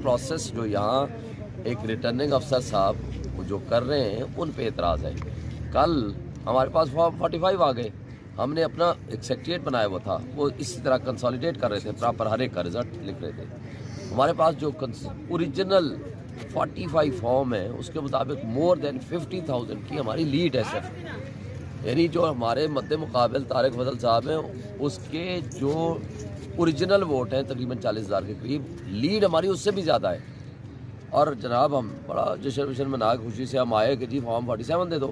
Process جو یہاں ایک ریٹرننگ افسر صاحب وہ جو کر رہے ہیں ان پہ اعتراض ہے. کل ہمارے پاس فارم 45 آ گئے, ہم نے اپنا ایک سیکریٹریٹ بنایا ہوا تھا, وہ اسی طرح کنسالیڈیٹ کر رہے تھے, پراپر ہر ایک کا رزلٹ لکھ رہے تھے. ہمارے پاس جو اوریجنل 45 فارم ہے اس کے مطابق مور دین 50,000 کی ہماری لیڈ ہے سر. یعنی جو ہمارے مد مقابل طارق فضل صاحب ہیں اس کے جو اوریجنل ووٹ ہیں تقریباً 40,000 کے قریب, لیڈ ہماری اس سے بھی زیادہ ہے. اور جناب ہم بڑا جشن وشن منا خوشی سے ہم آئے کہ جی فارم 47 دے دو.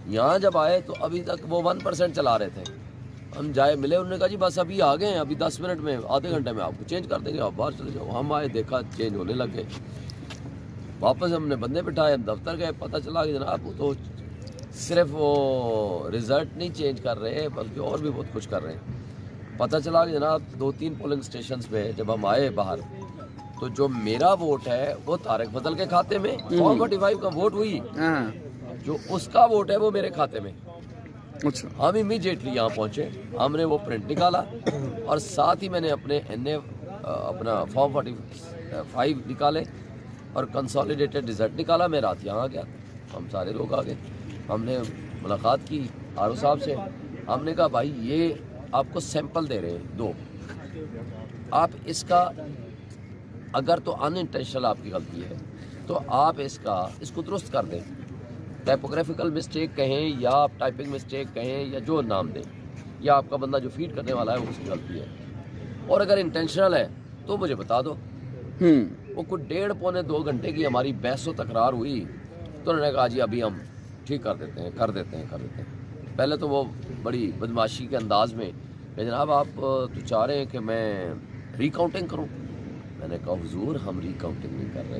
یہاں جب آئے تو ابھی تک وہ 1% چلا رہے تھے. ہم جائے ملے, انہوں نے کہا جی بس ابھی آ گئے ہیں, ابھی 10 منٹ میں آدھے گھنٹے میں آپ کو چینج کر دیں گے, آپ باہر چلے جاؤ. ہم آئے دیکھا چینج ہونے لگ گئے. واپس ہم نے بندے بٹھائے, ہم دفتر گئے, پتہ چلا کہ جناب وہ تو صرف وہ رزلٹ نہیں چینج کر رہے بلکہ اور بھی بہت کچھ کر رہے ہیں. پتہ چلا کہ جناب 2-3 پولنگ اسٹیشنز پہ جب ہم آئے باہر تو جو میرا ووٹ ہے وہ طارق فضل کے کھاتے میں, فارم 45 کا ووٹ ہوئی, جو اس کا ووٹ ہے وہ میرے کھاتے میں. ہم امیجیٹلی یہاں پہنچے, ہم نے وہ پرنٹ نکالا اور ساتھ ہی میں نے اپنے اپنا فارم 45 نکالے اور کنسالیڈیٹڈ رزلٹ نکالا. میں رات یہاں آ گیا, ہم سارے لوگ آ گئے, ہم نے ملاقات کی آر او صاحب سے. ہم نے کہا بھائی یہ آپ کو سیمپل دے رہے ہیں 2, آپ اس کا اگر تو ان انٹینشنل آپ کی غلطی ہے تو آپ اس کو درست کر دیں. ٹائپوگرافیکل مسٹیک کہیں یا آپ ٹائپنگ مسٹیک کہیں یا جو نام دیں, یا آپ کا بندہ جو فیڈ کرنے والا ہے وہ اس کی غلطی ہے, اور اگر انٹینشنل ہے تو مجھے بتا دو. وہ کچھ 1.5-2 گھنٹے کی ہماری بحث و تکرار ہوئی تو انہوں نے کہا جی ابھی ہم ٹھیک کر دیتے ہیں. پہلے تو وہ بڑی بدماشی کے انداز میں کہ جناب آپ تو چاہ رہے ہیں کہ میں ری کاؤنٹنگ کروں. میں نے کہا حضور ہم ری کاؤنٹنگ نہیں کر رہے.